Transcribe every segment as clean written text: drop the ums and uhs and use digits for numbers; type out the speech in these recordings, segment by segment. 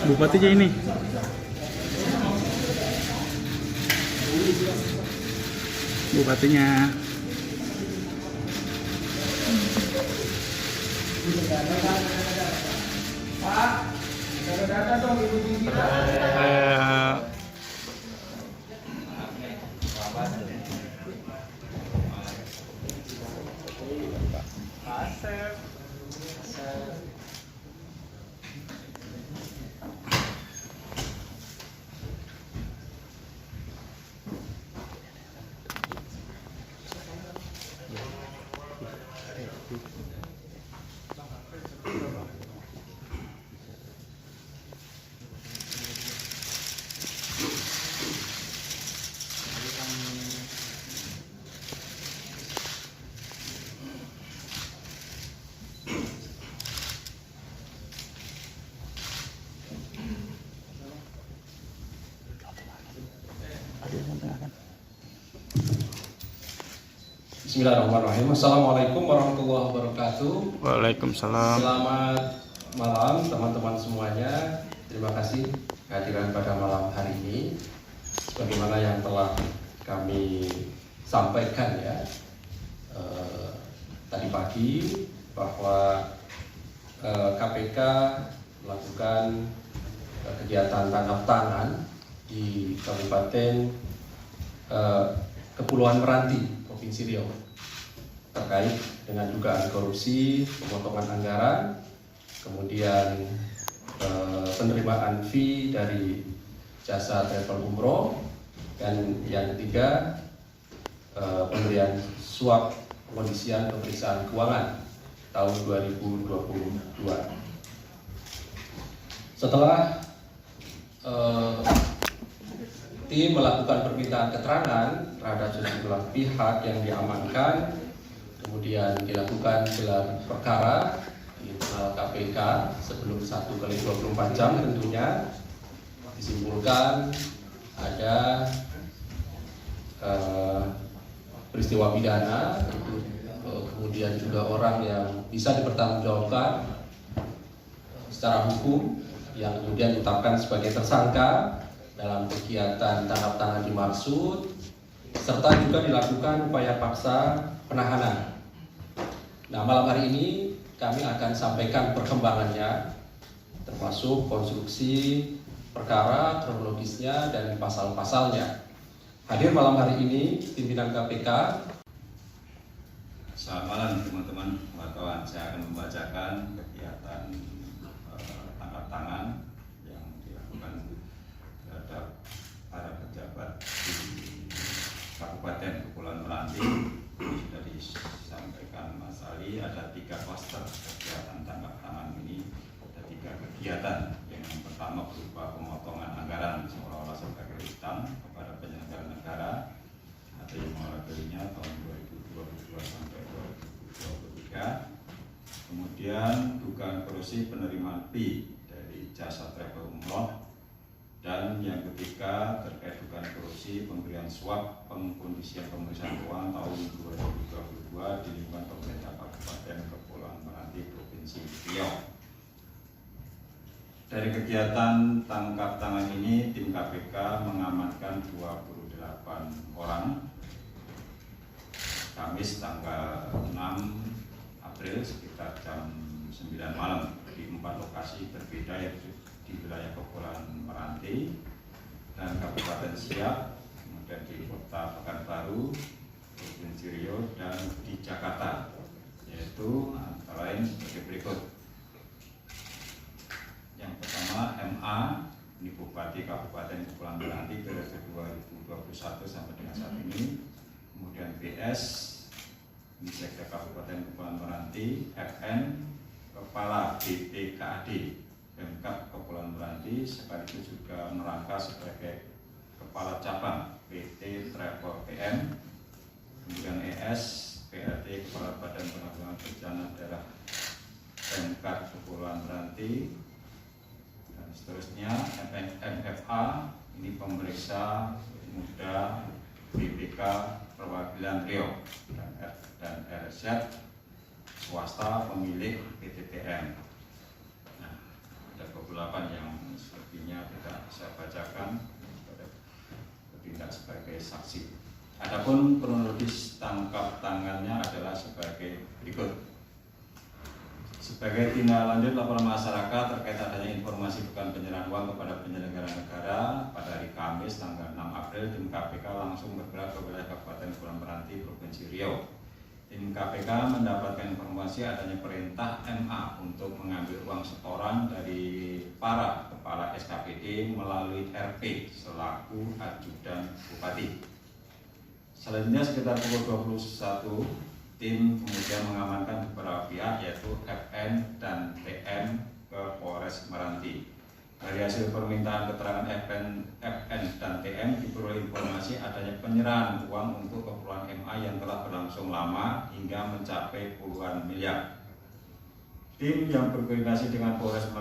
Bupatinya ini. Bupatinya. Bismillahirrahmanirrahim. Assalamualaikum warahmatullahi wabarakatuh. Waalaikumsalam. Selamat malam teman-teman semuanya. Terima kasih kehadiran pada malam hari ini. Sebagaimana yang telah kami sampaikan ya tadi pagi bahwa KPK melakukan kegiatan tangkap tangan di Kabupaten Kepulauan Meranti, Provinsi Riau, terkait dengan dugaan korupsi, pemotongan anggaran, kemudian penerimaan fee dari jasa travel umroh, dan yang ketiga pemberian suap pengisian pemeriksaan keuangan tahun 2022. Setelah tim melakukan permintaan keterangan terhadap sejumlah pihak yang diamankan, kemudian dilakukan gelar perkara di internal KPK sebelum 1x24 jam tentunya, disimpulkan ada peristiwa pidana, kemudian juga orang yang bisa dipertanggungjawabkan secara hukum yang kemudian ditetapkan sebagai tersangka dalam kegiatan tangkap tangan dimaksud, serta juga dilakukan upaya paksa penahanan. Nah, malam hari ini kami akan sampaikan perkembangannya, termasuk konstruksi perkara, kronologisnya, dan pasal-pasalnya. Hadir malam hari ini pimpinan KPK. Selamat malam teman-teman wartawan. Saya akan membacakan kegiatan tangkap tangan yang dilakukan terhadap para pejabat di Kabupaten Kepulauan Meranti. Sudah disampaikan Mas Ali, ada 3 klaster kegiatan tangkap tangan ini. Ada 3 kegiatan. Yang pertama berupa pemotongan anggaran seolah-olah sebagai utang kepada penyelenggara negara atau yang mewakilinya tahun 2022 sampai 2023. Kemudian dugaan korupsi penerimaan fee dari jasa travel umroh. Dan yang ketiga terkait dugaan korupsi pemberian suap pengkondisian pemeriksaan keuangan tahun 2022 di lingkungan pemerintah Kabupaten Kepulauan Meranti, Provinsi Riau. Dari kegiatan tangkap tangan ini, tim KPK mengamankan 28 orang Kamis tanggal 6 April sekitar jam 9 malam di 4 lokasi berbeda, yaitu di wilayah Kepulauan Meranti dan Kabupaten Siak, kemudian di Kota Pekanbaru, Provinsi Riau, dan di Jakarta, yaitu antara lain sebagai berikut. Bupati Kabupaten Kepulauan Meranti periode 2021 sampai dengan saat ini. Kemudian BS ini Sekda Kabupaten Kepulauan Meranti, FN Kepala BPKAD Pemkab Kepulauan Meranti, sekaligus juga merangkap sebagai Kepala Cabang PT Travel PM. Kemudian ES PLT Kepala Badan Penanggulangan Bencana Daerah Pemkab Kepulauan Meranti, dan seterusnya. MFA ini pemeriksa muda BPK Perwakilan Riau, dan RZ swasta pemilik PTPM. Nah, ada beberapa yang sepertinya tidak saya bacakan, bertindak sebagai saksi. Adapun kronologis tangkap tangannya adalah sebagai berikut. Sebagai tindak lanjut laporan masyarakat terkait adanya informasi bukan penyerahan uang kepada penyelenggara negara, pada hari Kamis tanggal 6 April tim KPK langsung bergerak ke wilayah Kabupaten Kepulauan Meranti, Provinsi Riau. Tim KPK mendapatkan informasi adanya perintah MA untuk mengambil uang setoran dari para kepala SKPD melalui RP selaku ajudan Bupati. Selanjutnya sekitar pukul 21, tim kemudian mengamankan beberapa pihak yaitu FN dan TM ke Polres Meranti. Dari hasil permintaan keterangan FN dan TM diperoleh informasi adanya penyerahan uang untuk keperluan MA yang telah berlangsung lama hingga mencapai puluhan miliar. Tim yang berkoordinasi dengan Polres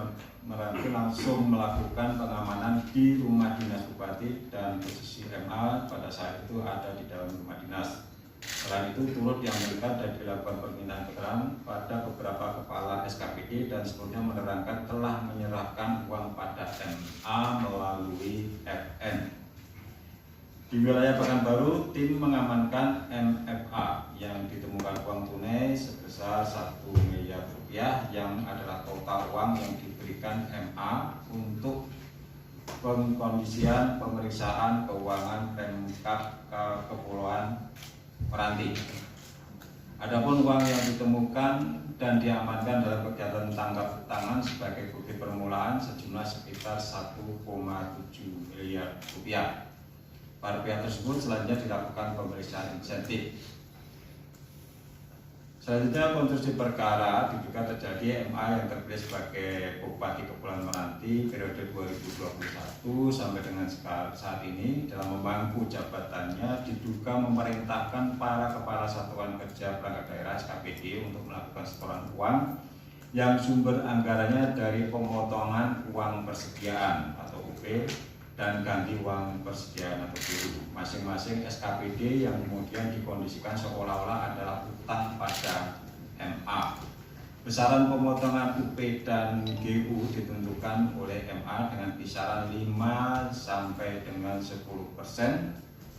Meranti langsung melakukan pengamanan di rumah dinas Bupati, dan posisi MA pada saat itu ada di dalam rumah dinas. Selain itu turut diamankan dan dilakukan permintaan keterangan pada beberapa kepala SKPD dan seluruhnya menerangkan telah menyerahkan uang pada MA melalui FN. Di wilayah Pekanbaru, tim mengamankan MFA yang ditemukan uang tunai sebesar 1 miliar rupiah yang adalah total uang yang diberikan MA untuk pengkondisian pemeriksaan keuangan Pemkab Kepulauan Meranti. Adapun uang yang ditemukan dan diamankan dalam kegiatan tangkap tangan sebagai bukti permulaan sejumlah sekitar 1,7 miliar rupiah. Para pihak tersebut selanjutnya dilakukan pemeriksaan insentif. Selanjutnya, konstruksi perkara diduga terjadi MA yang terpilih sebagai Bupati Kepulauan Meranti periode 2021 sampai dengan saat ini dalam memangku jabatannya diduga memerintahkan para kepala satuan kerja perangkat daerah SKPD untuk melakukan setoran uang yang sumber anggarannya dari pemotongan uang persediaan atau UP dan ganti uang persediaan atau GU masing-masing SKPD yang kemudian dikondisikan seolah-olah adalah utang pada MA. Besaran pemotongan UP dan GU ditentukan oleh MA dengan kisaran 5 sampai dengan 10%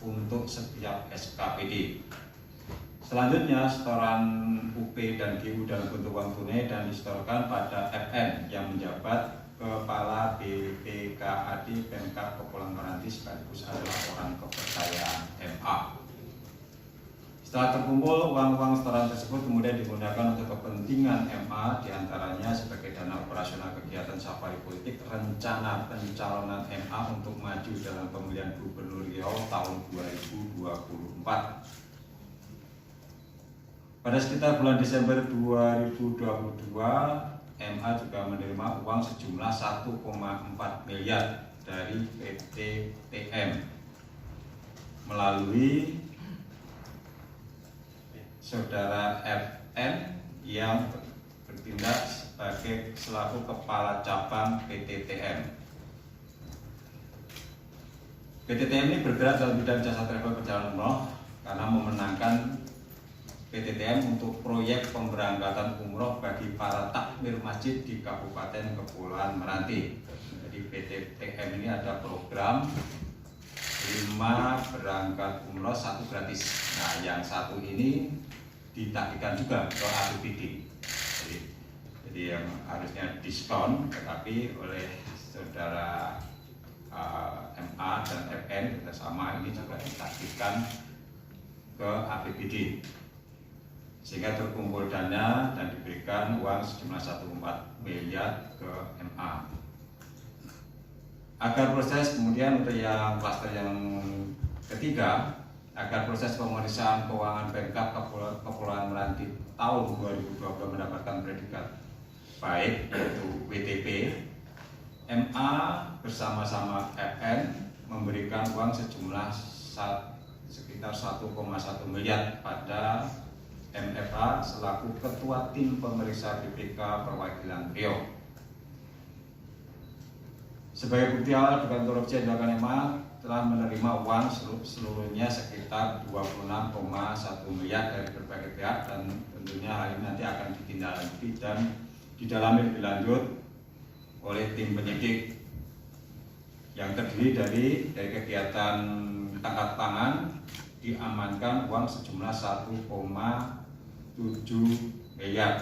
untuk setiap SKPD. Selanjutnya, setoran UP dan GU dalam bentuk uang tunai dan disetorkan pada FN yang menjabat Kepala BPKAD Pemkab Kepulauan Meranti sekaligus adalah orang kepercayaan MA. Setelah terkumpul, uang-uang setoran tersebut kemudian digunakan untuk kepentingan MA, diantaranya sebagai dana operasional kegiatan safari politik rencana pencalonan MA untuk maju dalam pemilihan Gubernur Riau tahun 2024. Pada sekitar bulan Desember 2022, MA juga menerima uang sejumlah 1,4 miliar dari PT TM melalui saudara FN yang bertindak sebagai selaku kepala cabang PT TM. PT TM ini bergerak dalam bidang jasa travel perjalanan umroh karena memenangkan PTTM untuk proyek pemberangkatan umroh bagi para takmir masjid di Kabupaten Kepulauan Meranti. Jadi PTTM ini ada program 5 berangkat umroh 1 gratis. Nah, yang satu ini ditagihkan juga ke APBD. Jadi yang harusnya diskon, tetapi oleh saudara MA dan FN bersama ini juga ditagihkan ke APBD. Sehingga terkumpul dana dan diberikan uang sejumlah 1,4 miliar ke MA. Agar proses kemudian untuk yang klaster yang ketiga, agar proses pemeriksaan keuangan Pemkab Kepulauan Meranti tahun 2020 mendapatkan predikat baik, yaitu WTP, MA bersama-sama FN memberikan uang sejumlah sekitar 1,1 miliar pada MFA selaku Ketua Tim Pemeriksa BPK Perwakilan Riau. Sebagai bukti awal dugaan korupsi yang dilakukan MA telah menerima uang seluruhnya sekitar 26,1 miliar dari berbagai pihak, dan tentunya hal ini nanti akan ditindaklanjuti dan didalami lebih lanjut oleh tim penyidik yang terdiri dari kegiatan tangkap tangan diamankan uang sejumlah 1,7 miliar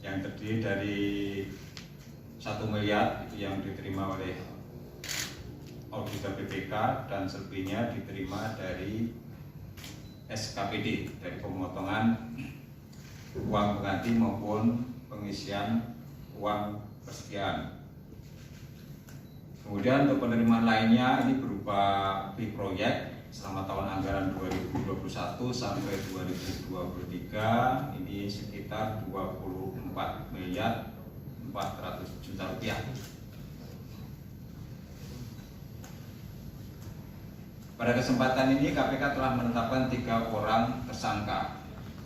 yang terdiri dari 1 miliar itu yang diterima oleh auditor BPK dan selebihnya diterima dari SKPD, dari pemotongan uang pengganti maupun pengisian uang persediaan. Kemudian untuk penerimaan lainnya ini berupa fee proyek selama tahun anggaran 2021 sampai 2023 ini sekitar 24 miliar 400 juta rupiah. Pada kesempatan ini KPK telah menetapkan 3 orang tersangka,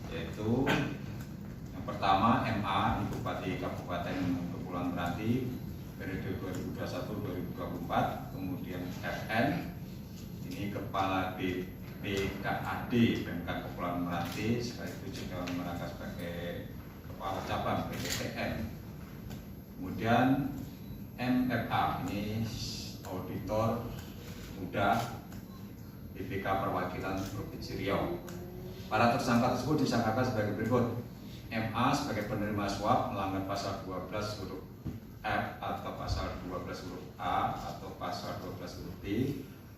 yaitu yang pertama MA, Bupati Kabupaten Kepulauan Meranti periode 2021-2024, kemudian FN, ini Kepala BPKAD Pemkab Kepulauan Meranti sekaligus juga merangkap sebagai Kepala Cabang PDPM. Kemudian MFA, ini auditor muda BPK Perwakilan Provinsi Riau. Para tersangka tersebut disangkakan sebagai berikut: MA sebagai penerima suap melanggar pasal 12 huruf F atau pasal 12 huruf A atau pasal 12 huruf B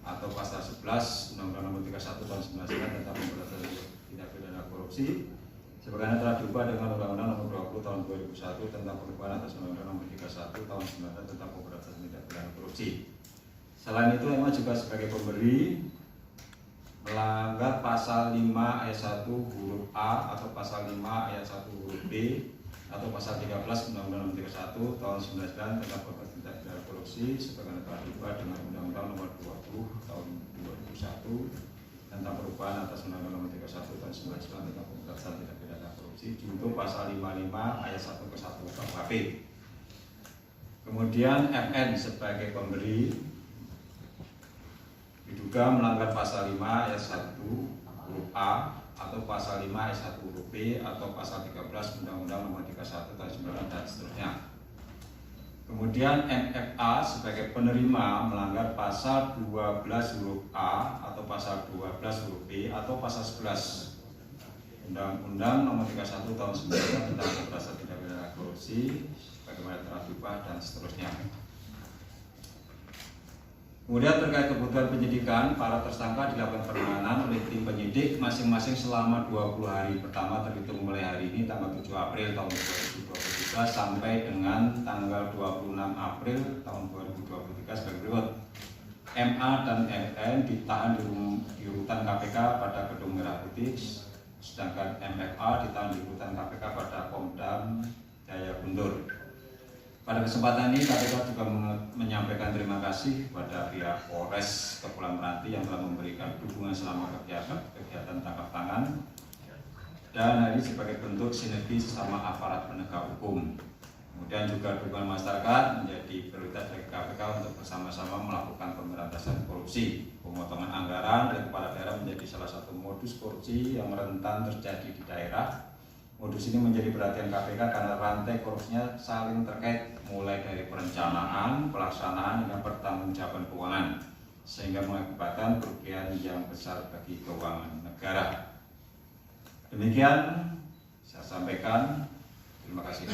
atau pasal 11 Undang-Undang Nomor 31 Tahun 1999 tentang pemberantasan tindak pidana korupsi sebagaimana telah diubah dengan Undang-Undang Nomor 20 Tahun 2001 tentang perubahan atas Undang-Undang Nomor 31 Tahun 1999 tentang pemberantasan tindak pidana korupsi. Selain itu, MA juga sebagai pemberi melanggar pasal 5 ayat 1 huruf A atau pasal 5 ayat 1 huruf B atau pasal 13 Undang-Undang Nomor 31 Tahun 1999 tentang pemberantasan tindak pidana korupsi sebagaimana telah diubah dengan Undang-Undang Nomor 20 Tahun 2001 tentang perubahan atas Undang-Undang Nomor 31 Tahun 1999 tentang pemberantasan tindak pidana korupsi junto pasal 55 ayat 1 ke 1 KUHP. Kemudian FN sebagai pemberi diduga melanggar pasal 5 ayat 1 huruf A atau pasal 5 ayat 1 huruf B atau pasal 13 Undang-Undang Nomor 31 Tahun 1999 dan seterusnya. Kemudian MFA sebagai penerima melanggar pasal 12 huruf A atau pasal 12 huruf B atau pasal 11 Undang-Undang Nomor 31 Tahun 1999 tentang pemberantasan tindak pidana korupsi bagaimana telah diubah dan seterusnya. Kemudian terkait kebutuhan penyidikan, para tersangka dilakukan penahanan oleh tim penyidik masing-masing selama 20 hari pertama terhitung mulai hari ini tanggal 7 April tahun 2023 sampai dengan tanggal 26 April tahun 2023 sebagai berikut. MA dan FN ditahan di rutan KPK pada Gedung Merah Putih, sedangkan MFA ditahan di rutan KPK pada Pomdam Jaya Guntur. Pada kesempatan ini KPK juga menyampaikan terima kasih kepada pihak Polres Kepulauan Meranti yang telah memberikan dukungan selama kegiatan tangkap tangan dan hal ini sebagai bentuk sinergi sesama aparat penegak hukum. Kemudian juga dukungan masyarakat menjadi prioritas dari KPK untuk bersama-sama melakukan pemberantasan korupsi. Pemotongan anggaran dari kepala daerah menjadi salah satu modus korupsi yang rentan terjadi di daerah. Modus ini menjadi perhatian KPK karena rantai korupsinya saling terkait mulai dari perencanaan, pelaksanaan, hingga pertanggungjawaban keuangan sehingga mengakibatkan kerugian yang besar bagi keuangan negara. Demikian saya sampaikan. Terima kasih.